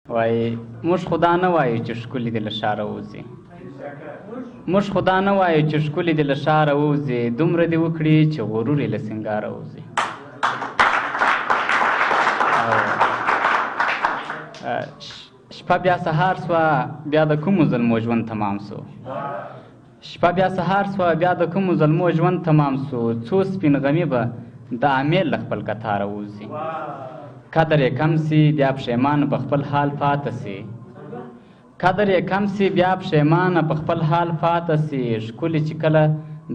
وای موږ خدا نه وایو چې ښکلي دې له ښاره ووځي، موږ خدا نه وایو چې ښکلي دې له ښاره ووځي، دومره دې وکړي چې غرور یې له سینګاره ووځي. شپه بیا سهار سوه بیا د کومو ظلمو ژوند تمام سو، شپه بیا سهار سوه بیا د کومو ظلمو ژوند تمام سو، څو سپین غمي به د امیل له خپل کتاره ووځي. قدر یې کم سی بیا پښیمانه په خپل حال پاته سی، قدر یې کم سی بیا پښیمانه په خپل حال پاته سی، ښکلي چې کله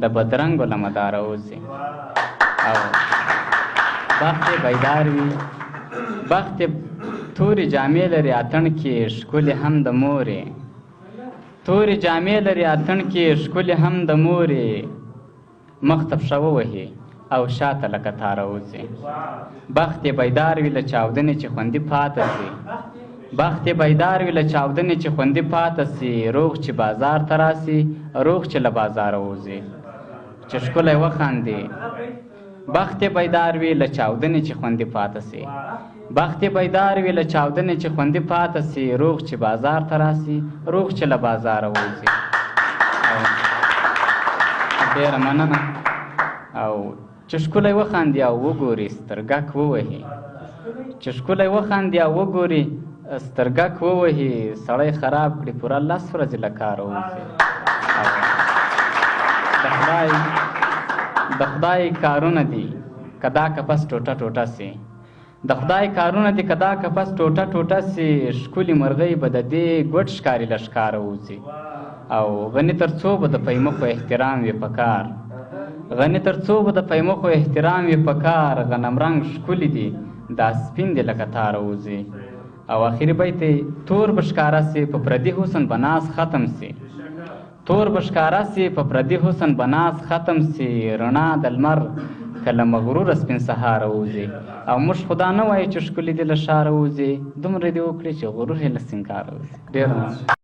د بدرنګو له مداره وځي. او بخت یې بیدار وي، بخت یې تورې جامې لري اتڼ کې ښکلي هم د مورې، تورې جامې لري اتڼ کې ښکلي هم د مورې، مخ ته پښه ووهي او شاته له کتاره وځي. بخت یې بیدار وي له چاودنې چې خوندي پاته سي، بخت یې بیدار وي له چاودنې چې خوندي پاته سي، روغ چې بازار ته راسي روغ چې له بازاره وځي. چې ښکلی وخاندي بخت یې بیدار وي له چاودنې چې خوندي پاته سي، بخت یې بیدار وي له چاودنې چې خوندي پاته سي، روغ چې بازار ته راسي روغ چې له بازاره وځي. ډېره مننه. او چې ښکلی وخاندي او وګوري سترګک ووهي، چې ښکلی وخاندي او وګوري سترګک ووهي، سړی خراب کړي پوره 10 ورځې له کاره وځي. د خدای کارونه دي که دا کپس ټوټه ټوټه سي، د خدای کارونه دي که دا کپس ټوټه ټوټه سي، ښکلي مرغۍ به د دې ګوټ ښکاري له ښکاره وځي. او غني تر څو به د پیمخو احترام وي په کار، غني تر څو به د پیمخو احترام وي په کار، غنم رنګ ښکلي دي دا سپین دي له کتاره وځي. او آخري بیت تور به ښکاره سي په پردي حسن به ناز ختم سي، تور به ښکاره سي په پردي حسن به ناز ختم سي، رڼا د لمر که له مغروره سپین سهاره وځي. او موږ خدا نه وایو چې ښکلي دې له ښاره وځي، دومره دې وکړي چې غرور یې له سینګاره وځي. ډېره